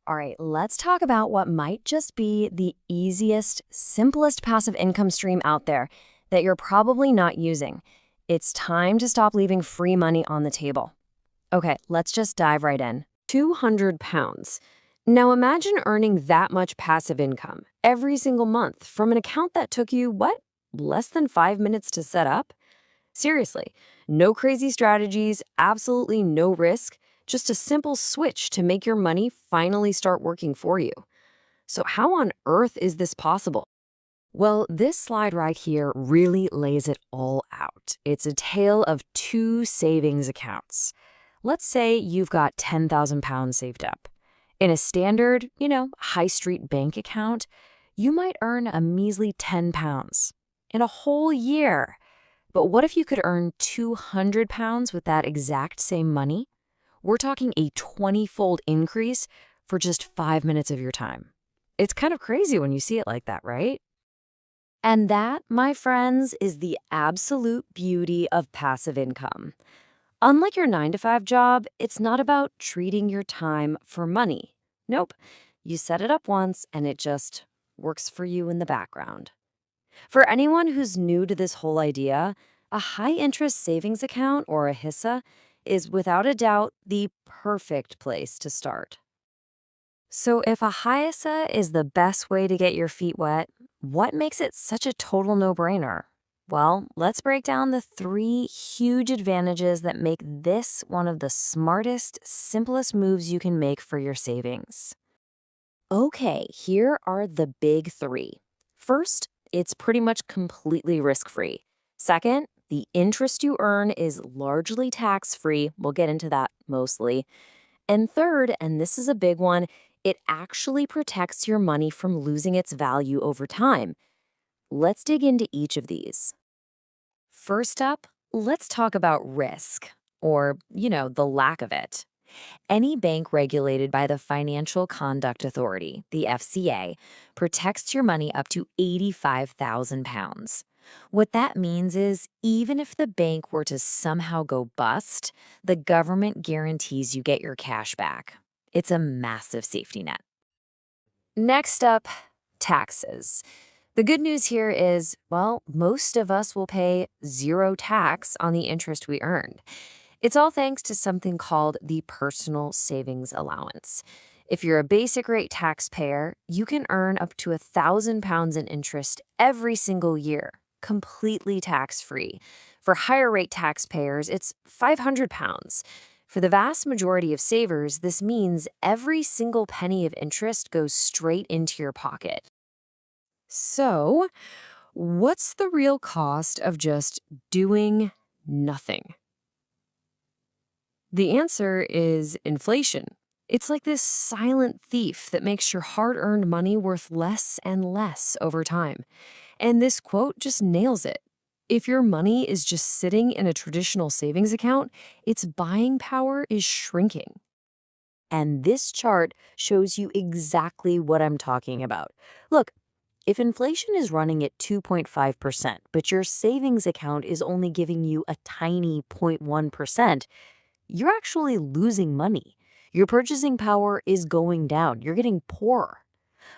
All right, let's talk about what might just be the easiest, simplest passive income stream out there that you're probably not using. It's time to stop leaving free money on the table. Okay, let's just dive right in. £200. Now imagine earning that much passive income every single month from an account that took you, what, less than 5 minutes to set up? Seriously, no crazy strategies, absolutely no risk, just a simple switch to make your money finally start working for you. So how on earth is this possible? Well, this slide right here really lays it all out. It's a tale of two savings accounts. Let's say you've got £10,000 saved up. In a standard, high street bank account, you might earn a measly £10 in a whole year. But what if you could earn £200 with that exact same money? We're talking a 20-fold increase for just 5 minutes of your time. It's kind of crazy when you see it like that, right? And that, my friends, is the absolute beauty of passive income. Unlike your 9 to 5 job, it's not about treating your time for money. Nope. You set it up once and it just works for you in the background. For anyone who's new to this whole idea, a high-interest savings account, or a HISA, is without a doubt the perfect place to start. So if a HISA is the best way to get your feet wet, what makes it such a total no-brainer? Well, let's break down the 3 huge advantages that make this one of the smartest, simplest moves you can make for your savings. Okay, here are the big 3. First, it's pretty much completely risk-free. Second, the interest you earn is largely tax-free. We'll get into that mostly. And third, and this is a big one, it actually protects your money from losing its value over time. Let's dig into each of these. First up, let's talk about risk, or, the lack of it. Any bank regulated by the Financial Conduct Authority, the FCA, protects your money up to £85,000. What that means is, even if the bank were to somehow go bust, the government guarantees you get your cash back. It's a massive safety net. Next up, taxes. The good news here is, well, most of us will pay 0 tax on the interest we earned. It's all thanks to something called the Personal Savings Allowance. If you're a basic rate taxpayer, you can earn up to £1,000 in interest every single year, completely tax-free. For higher rate taxpayers, it's £500. For the vast majority of savers, this means every single penny of interest goes straight into your pocket. So, what's the real cost of just doing nothing? The answer is inflation. It's like this silent thief that makes your hard-earned money worth less and less over time. And this quote just nails it. If your money is just sitting in a traditional savings account, its buying power is shrinking. And this chart shows you exactly what I'm talking about. Look, if inflation is running at 2.5%, but your savings account is only giving you a tiny 0.1%, you're actually losing money. Your purchasing power is going down. You're getting poorer.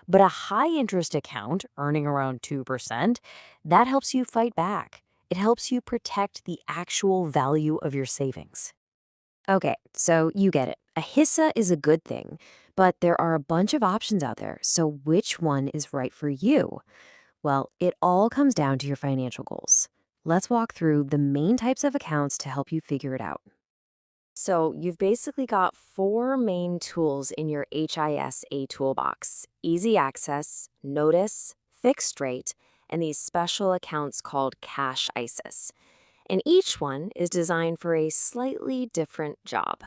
But a high-interest account, earning around 2%, that helps you fight back. It helps you protect the actual value of your savings. Okay, so you get it. A HISA is a good thing, but there are a bunch of options out there, so which one is right for you? Well, it all comes down to your financial goals. Let's walk through the main types of accounts to help you figure it out. So you've basically got 4 main tools in your HISA toolbox: easy access, notice, fixed rate, and these special accounts called cash ISAs. And each one is designed for a slightly different job.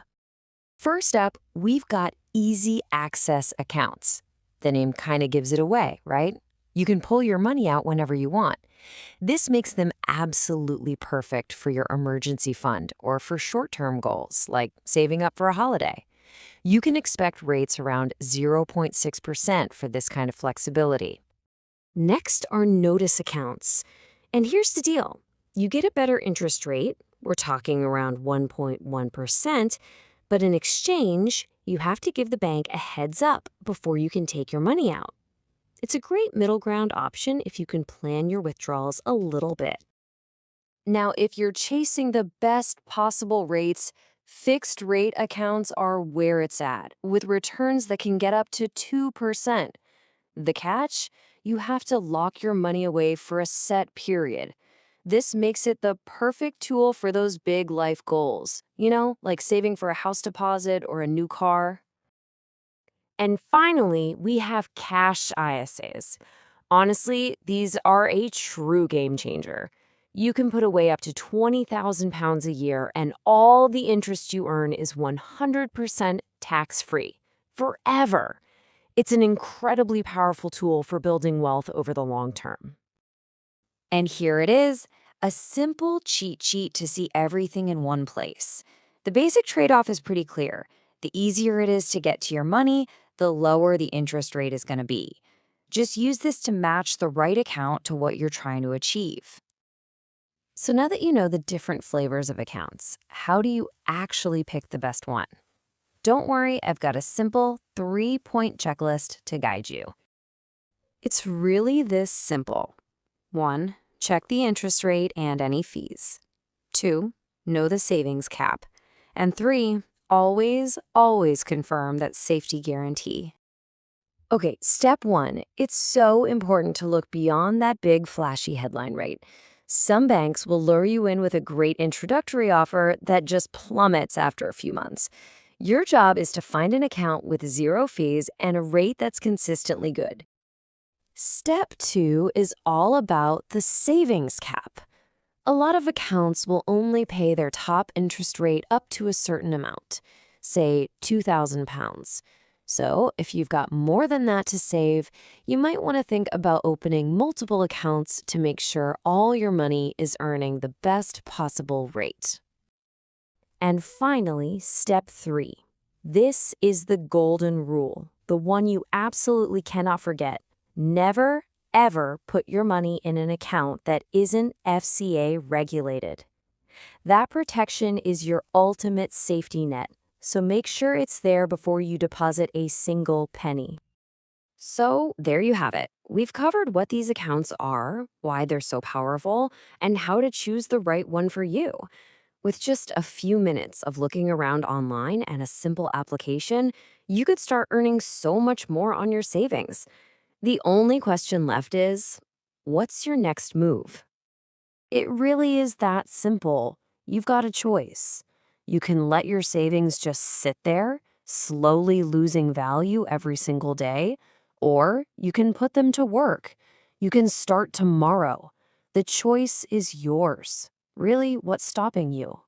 First up, we've got easy access accounts. The name kind of gives it away, right? You can pull your money out whenever you want. This makes them absolutely perfect for your emergency fund or for short-term goals, like saving up for a holiday. You can expect rates around 0.6% for this kind of flexibility. Next are notice accounts. And here's the deal. You get a better interest rate, we're talking around 1.1%, But in exchange, you have to give the bank a heads up before you can take your money out. It's a great middle ground option if you can plan your withdrawals a little bit. Now, if you're chasing the best possible rates, fixed rate accounts are where it's at, with returns that can get up to 2%. The catch? You have to lock your money away for a set period. This makes it the perfect tool for those big life goals, like saving for a house deposit or a new car. And finally, we have cash ISAs. Honestly, these are a true game changer. You can put away up to £20,000 a year, and all the interest you earn is 100% tax-free. Forever. It's an incredibly powerful tool for building wealth over the long term. And here it is, a simple cheat sheet to see everything in one place. The basic trade-off is pretty clear. The easier it is to get to your money, the lower the interest rate is going to be. Just use this to match the right account to what you're trying to achieve. So now that you know the different flavors of accounts, how do you actually pick the best one? Don't worry, I've got a simple 3-point checklist to guide you. It's really this simple. 1. Check the interest rate and any fees. 2. Know the savings cap. And 3. Always, always confirm that safety guarantee. Okay, step 1. It's so important to look beyond that big flashy headline rate. Some banks will lure you in with a great introductory offer that just plummets after a few months. Your job is to find an account with 0 fees and a rate that's consistently good. Step 2 is all about the savings cap. A lot of accounts will only pay their top interest rate up to a certain amount, say £2,000. So if you've got more than that to save, you might want to think about opening multiple accounts to make sure all your money is earning the best possible rate. And finally, step 3. This is the golden rule, the one you absolutely cannot forget. Never, ever put your money in an account that isn't FCA regulated. That protection is your ultimate safety net, so make sure it's there before you deposit a single penny. So there you have it. We've covered what these accounts are, why they're so powerful, and how to choose the right one for you. With just a few minutes of looking around online and a simple application, you could start earning so much more on your savings. The only question left is, what's your next move? It really is that simple. You've got a choice. You can let your savings just sit there, slowly losing value every single day, or you can put them to work. You can start tomorrow. The choice is yours. Really, what's stopping you?